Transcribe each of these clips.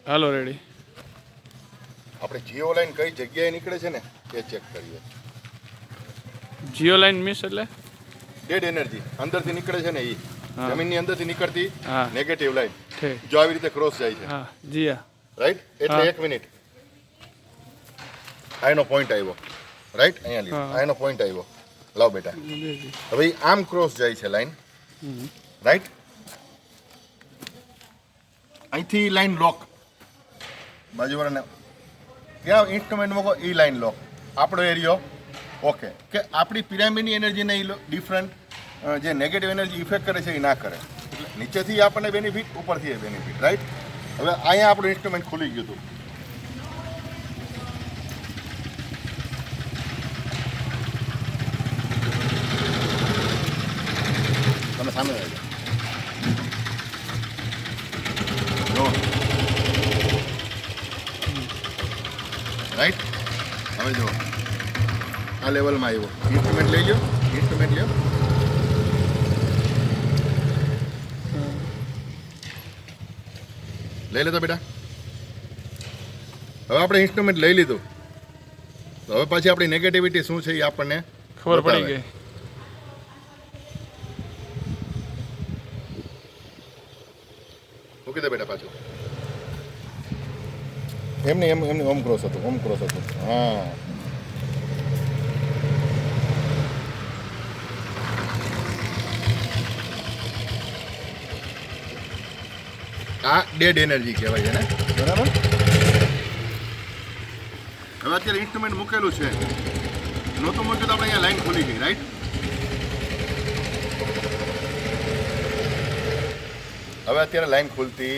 હાલો ready. આપણે Jio line કઈ જગ્યાએ નીકળે છે ને એ ચેક કરીએ. જીઓ લાઈન મિસ એટલે ડેડ એનર્જી અંદરથી નીકળે છે ને એ હા. જમીનની અંદરથી નીકળતી હા નેગેટિવ લાઈન ઠીક. જો આવી રીતે ક્રોસ જાય છે, હા જીયા. રાઈટ? એટલે હા. 1 મિનિટ, આનો પોઈન્ટ આવ્યો, રાઈટ? અહીંયા લીધો, હા. આનો પોઈન્ટ આવ્યો. લાવ બેટા, હવે ઈ આમ ક્રોસ જાય છે લાઈન, રાઈટ? અહીંથી લાઈન લોક, બાજુવાળાને ત્યાં ઇન્સ્ટ્રુમેન્ટ મૂકો, એ લાઈન લોક, આપણો એરિયો ઓકે. કે આપણી પિરામિડની એનર્જીને એ ડિફરન્ટ જે નેગેટિવ એનર્જી ઇફેક્ટ કરે છે એ ના કરે. એટલે નીચેથી આપણને બેનિફિટ, ઉપરથી એ બેનિફિટ, રાઈટ? હવે અહીંયા આપણું ઇન્સ્ટ્રુમેન્ટ ખુલી ગયું હતું. તમે સામે આવી જાઓ. જો રાઈટ? હવે જો આ લેવલમાં આવ્યો. ઇન્સ્ટ્રુમેન્ટ લઈ લ્યો, ઇન્સ્ટ્રુમેન્ટ લ્યો. લઈ લેતો બેટા. હવે આપણે ઇન્સ્ટ્રુમેન્ટ લઈ લીધું, તો હવે પાછી આપણી નેગેટિવિટી શું છે એ આપણને ખબર પડી બતાવે. ગઈ. મૂકી દે બેટા પાછું. એમને ઓમ ક્રોસ હતું, ઓમ ક્રોસ હતું. હા, આ ડેડ એનર્જી કહેવાય છે ને, બરાબર? હવે અત્યારે ઇન્સ્ટ્રુમેન્ટ મૂકેલું છે, નહોતું મૂક્યું તો આપણે અહીંયા લાઈન ખોલી ગઈ, રાઈટ? હવે અત્યારે લાઈન ખુલતી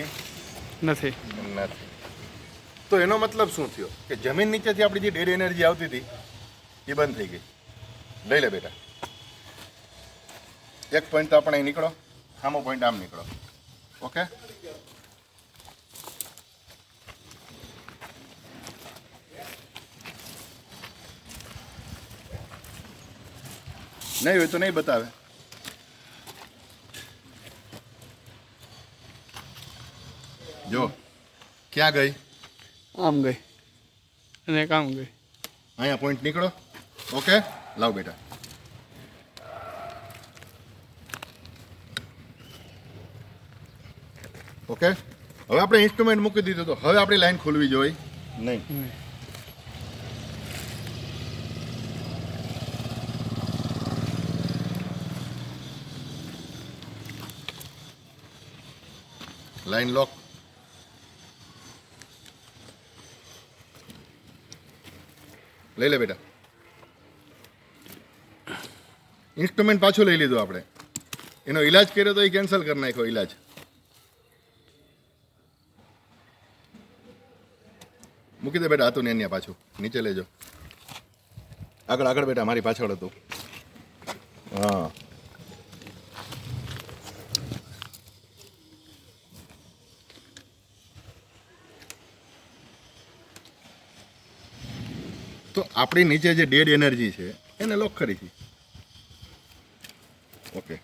નથી. નથી. તો એનો મતલબ શું થયો? કે જમીન નીચેથી આપણી જે ડેડ એનર્જી આવતી હતી એ બંધ થઈ ગઈ. લઈ લે બેટા, એક પોઈન્ટ તો આપણે અહીં નીકળો, સામો પોઈન્ટ આમ નીકળો, ઓકે? નહીં હોય તો નહીં બતાવે. જો ક્યાં ગઈ? આમ ગઈ અને એક આમ ગઈ. અહીંયા પોઈન્ટ નીકળો, ઓકે? લાવ બેટા. ઓકે, હવે આપણે ઇન્સ્ટ્રુમેન્ટ મૂકી દીધું, તો હવે આપણી લાઈન ખોલવી જોઈએ નહીં. લાઈન લોક. લઈ લે બેટા. ઇન્સ્ટ્રુમેન્ટ પાછું લઈ લીધું આપણે. એનો ઈલાજ કર્યો તો એ કેન્સલ કરી નાખ્યો ઈલાજ. મૂકી દે બેટા, હતું ને અહીંયા પાછું નીચે લેજો. આગળ આગળ બેટા, મારી પાછળ હતું. હા, તો આપણી નીચે જે ડેડ એનર્જી છે એને લોક કરી છે. ઓકે,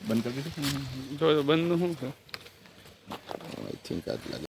બંધ કરી દીધું. જો બંધ શું છે? આઈ થિંક આજ લાગે.